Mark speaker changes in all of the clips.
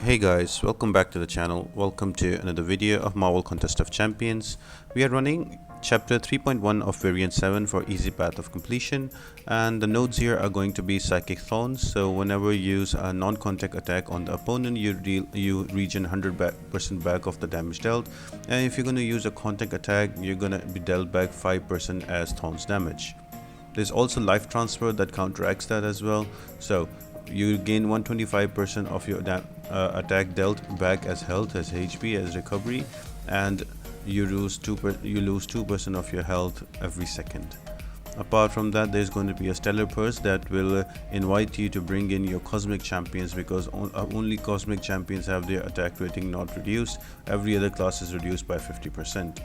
Speaker 1: Hey guys, welcome back to the channel. Welcome to another video of Marvel Contest of Champions. We are running chapter 3.1 of variant 7 for easy path of completion, and the nodes here are going to be psychic thorns. So whenever you use a non-contact attack on the opponent, you regen 100% back of the damage dealt, and if you're going to use a contact attack, you're going to be dealt back 5% as thorns damage. There's also life transfer that counteracts that as well. So you gain 125% of your attack dealt back as health, as HP, as recovery, and you lose 2% of your health every second. Apart from that, there's going to be a stellar purse that will invite you to bring in your cosmic champions, because only cosmic champions have their attack rating not reduced. Every other class is reduced by 50%.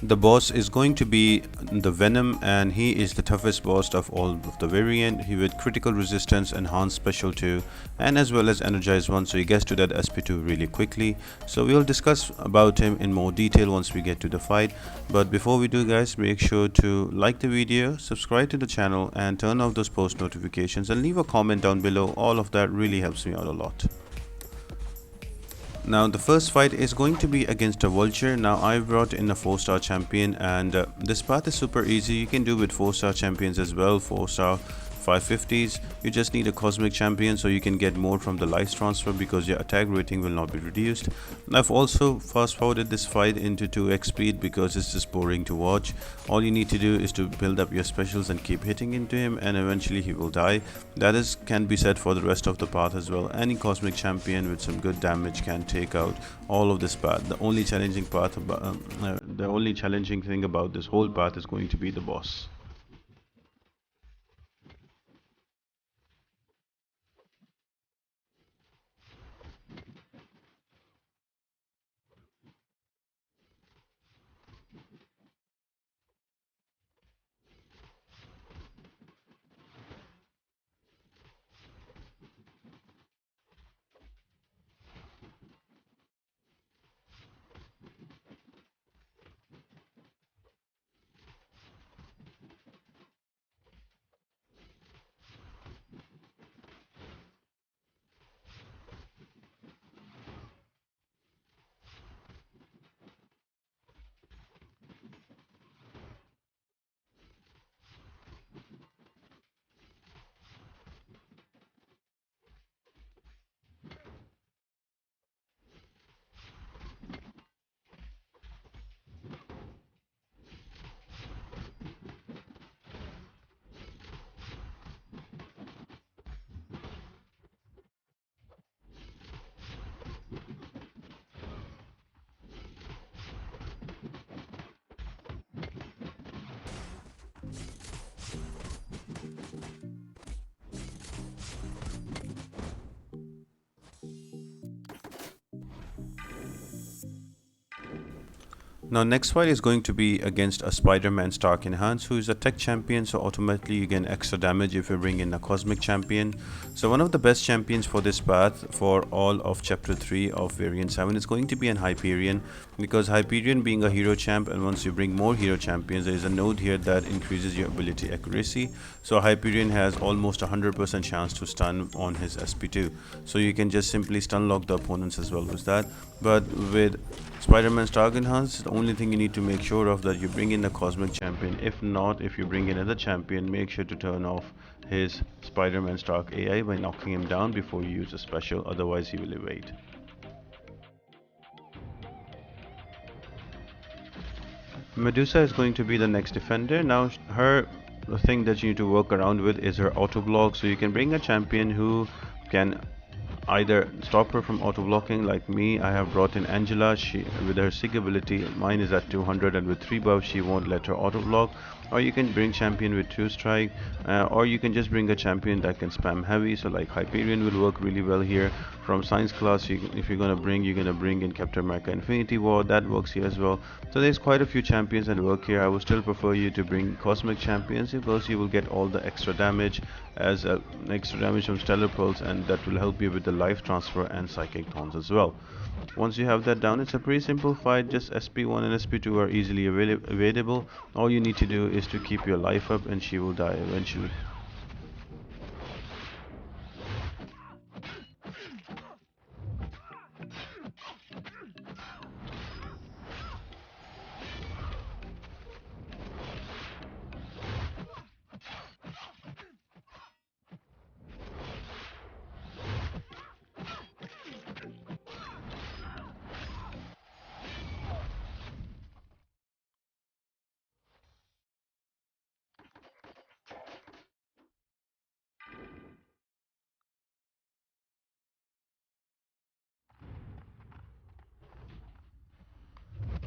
Speaker 1: The boss is going to be the Venom, and he is the toughest boss of all of the variant. He with critical resistance, enhanced special 2, and as well as energized 1, so he gets to that SP2 really quickly. So we'll discuss about him in more detail once we get to the fight. But before we do, guys, make sure to like the video, subscribe to the channel, and turn off those post notifications, and leave a comment down below. All of that really helps me out a lot. Now the first fight is going to be against a Vulture. Now I brought in a 4-star champion, and this path is super easy. You can do with 4-star champions as well, 4-star 550s. You just need a cosmic champion so you can get more from the life transfer, because your attack rating will not be reduced. I've also fast forwarded this fight into 2x speed because it's just boring to watch. All you need to do is to build up your specials and keep hitting into him, and eventually he will die. That can be said for the rest of the path as well. Any cosmic champion with some good damage can take out all of this path. The only challenging thing about this whole path is going to be the boss. Now next fight is going to be against a Spiderman Stark Enhance, who is a tech champion, so automatically you gain extra damage if you bring in a cosmic champion. So one of the best champions for this path for all of chapter 3 of variant 7 is going to be an Hyperion, because Hyperion being a hero champ, and once you bring more hero champions, there is a node here that increases your ability accuracy. So Hyperion has almost 100% chance to stun on his SP2, so you can just simply stun lock the opponents as well with that. But with Spiderman Stark Enhanced, the only thing you need to make sure of that you bring in a cosmic champion. If not, if you bring in another champion, make sure to turn off his Spiderman Stark AI by knocking him down before you use a special, otherwise he will evade. Medusa is going to be the next defender. Now the thing that you need to work around with is her auto block, so you can bring a champion who can either stop her from auto blocking. Like me, I have brought in Angela. She, with her sig ability, mine is at 200, and with 3 buffs she won't let her auto block. Or you can bring champion with 2 strike, or you can just bring a champion that can spam heavy, so like Hyperion will work really well here. From science class, if you're gonna bring in Captain America Infinity War, that works here as well. So there's quite a few champions that work here. I would still prefer you to bring cosmic champions, because you will get all the extra damage as extra damage from stellar pearls, and that will help you with the life transfer and psychic thorns as well. Once you have that down, it's a pretty simple fight. Just SP1 and SP2 are easily available. All you need to do is to keep your life up, and she will die eventually.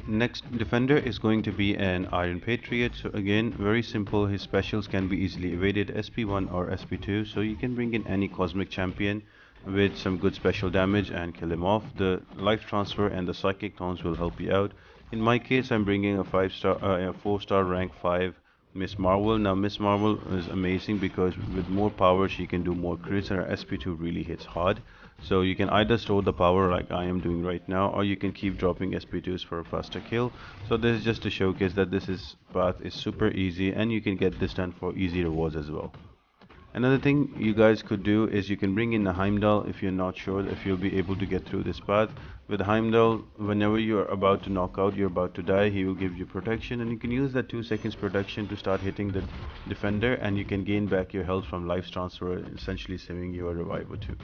Speaker 1: Next defender is going to be an Iron Patriot. So again, very simple. His specials can be easily evaded SP1 or SP2. So you can bring in any cosmic champion with some good special damage and kill him off. The life transfer and the psychic tones will help you out. In my case, I'm bringing a 4-star rank 5 Miss Marvel. Now Miss Marvel is amazing because with more power she can do more crits and her SP2 really hits hard. So you can either store the power like I am doing right now, or you can keep dropping SP2s for a faster kill. So this is just to showcase that this path is super easy and you can get this done for easy rewards as well. Another thing you guys could do is you can bring in a Heimdall if you're not sure if you'll be able to get through this path. With Heimdall, whenever you're about to knock out, you're about to die, he will give you protection, and you can use that 2 seconds protection to start hitting the defender, and you can gain back your health from life transfer, essentially saving you a revive or two.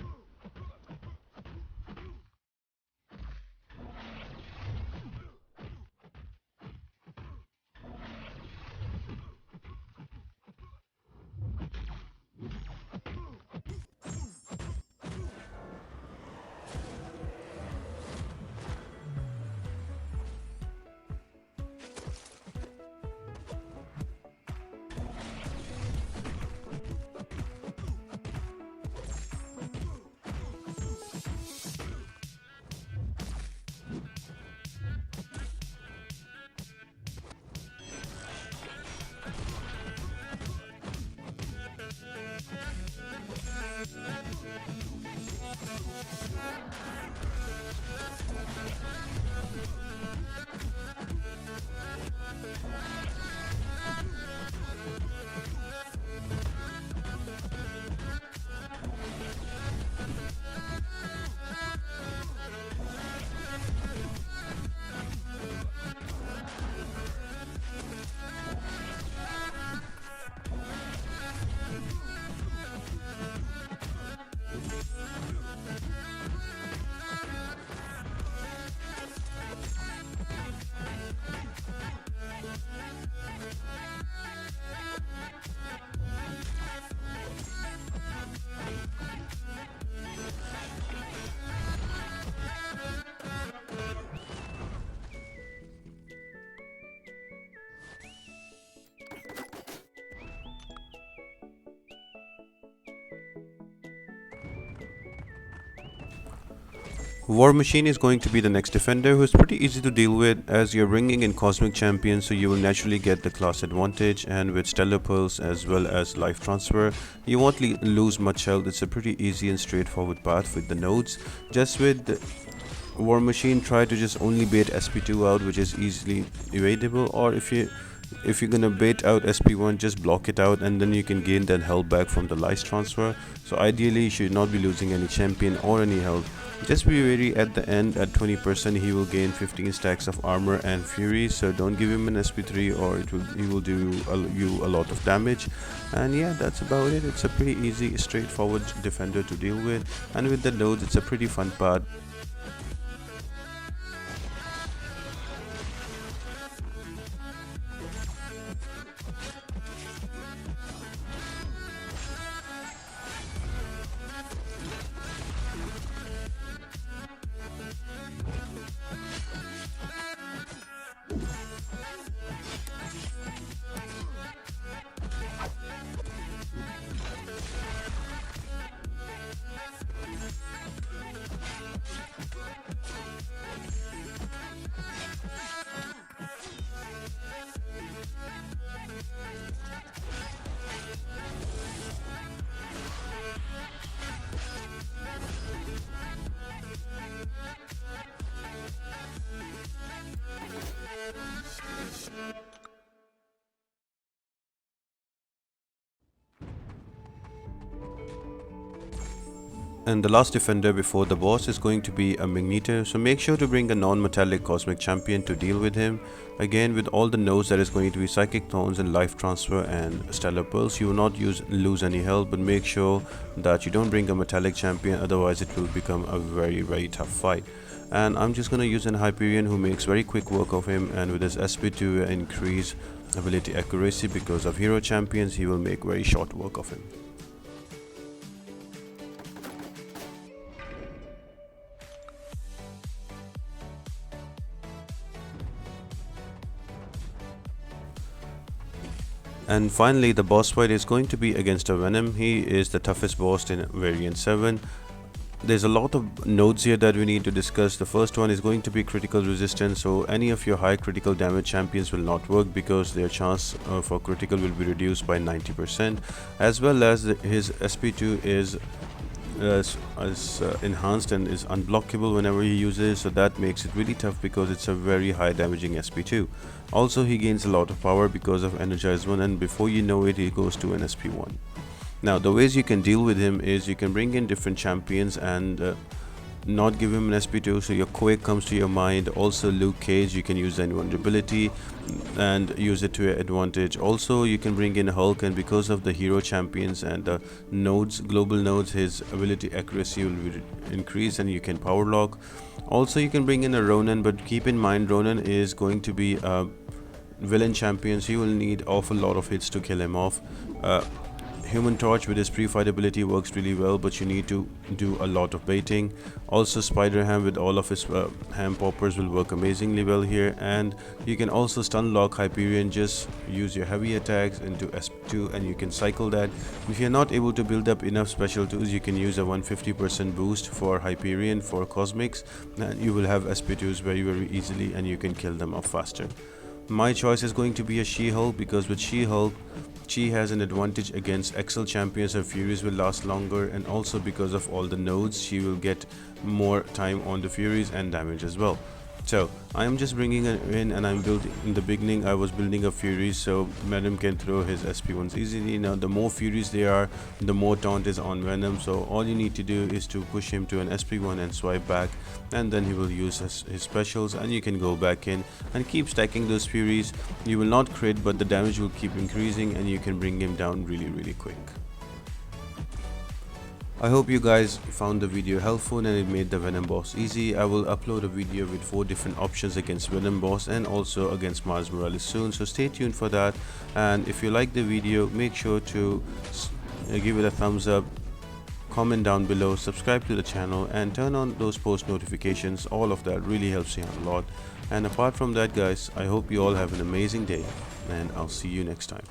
Speaker 1: War Machine is going to be the next defender, who is pretty easy to deal with as you're bringing in Cosmic Champions, so you will naturally get the class advantage, and with Stellar Pulse as well as Life Transfer, you won't lose much health. It's a pretty easy and straightforward path with the nodes. Just with War Machine, try to just only bait SP2 out, which is easily evadable, or if you're gonna bait out SP1, just block it out and then you can gain that health back from the life transfer. So ideally you should not be losing any champion or any health. Just be wary at the end. At 20% he will gain 15 stacks of armor and fury, so don't give him an SP3 or he will do you a lot of damage. And yeah, that's about it. It's a pretty easy, straightforward defender to deal with, and with the nodes it's a pretty fun part. And the last defender before the boss is going to be a Magneto, so make sure to bring a non-metallic cosmic champion to deal with him. Again, with all the nodes, that is going to be Psychic Tones and Life Transfer and Stellar Pulse. You will not lose any health, but make sure that you don't bring a metallic champion, otherwise it will become a very tough fight. And I'm just going to use an Hyperion who makes very quick work of him, and with his SP2 increase ability accuracy because of hero champions, he will make very short work of him. And finally, the boss fight is going to be against a Venom. He is the toughest boss in variant 7. There's a lot of nodes here that we need to discuss. The first one is going to be critical resistance, so any of your high critical damage champions will not work because their chance for critical will be reduced by 90%, as well as his SP2 is enhanced and is unblockable whenever he uses, so that makes it really tough because it's a very high damaging SP2. Also, he gains a lot of power because of Energize 1, and before you know it, he goes to an SP1. Now, the ways you can deal with him is you can bring in different champions and not give him an SP2, so your Quake comes to your mind. Also, Luke Cage, you can use the invulnerability and use it to your advantage. Also, you can bring in Hulk, and because of the hero champions and the nodes, global nodes, his ability accuracy will be increased and you can power lock. Also, you can bring in a Ronan, but keep in mind Ronan is going to be a villain champion, so you will need awful lot of hits to kill him off. Human Torch with his pre-fight ability works really well, but you need to do a lot of baiting. Also, Spider-Ham with all of his ham poppers will work amazingly well here, and you can also stun lock Hyperion. Just use your heavy attacks into SP2 and you can cycle that. If you're not able to build up enough special tools, you can use a 150% boost for Hyperion for Cosmics, and you will have SP2s very easily and you can kill them off faster. My choice is going to be a She-Hulk, because with She-Hulk, she has an advantage against XL champions. Her Furies will last longer, and also because of all the nodes, she will get more time on the Furies and damage as well. So I am just bringing it in, and I'm building. In the beginning I was building a Furies so Venom can throw his SP1s easily. Now the more Furies there are, the more taunt is on Venom, so all you need to do is to push him to an SP1 and swipe back, and then he will use his specials, and you can go back in and keep stacking those Furies. You will not crit, but the damage will keep increasing and you can bring him down really quick. I hope you guys found the video helpful and it made the Venom boss easy. I will upload a video with 4 different options against Venom boss and also against Miles Morales soon, so stay tuned for that. And if you like the video, make sure to give it a thumbs up, comment down below, subscribe to the channel and turn on those post notifications. All of that really helps me out a lot. And apart from that guys, I hope you all have an amazing day and I'll see you next time.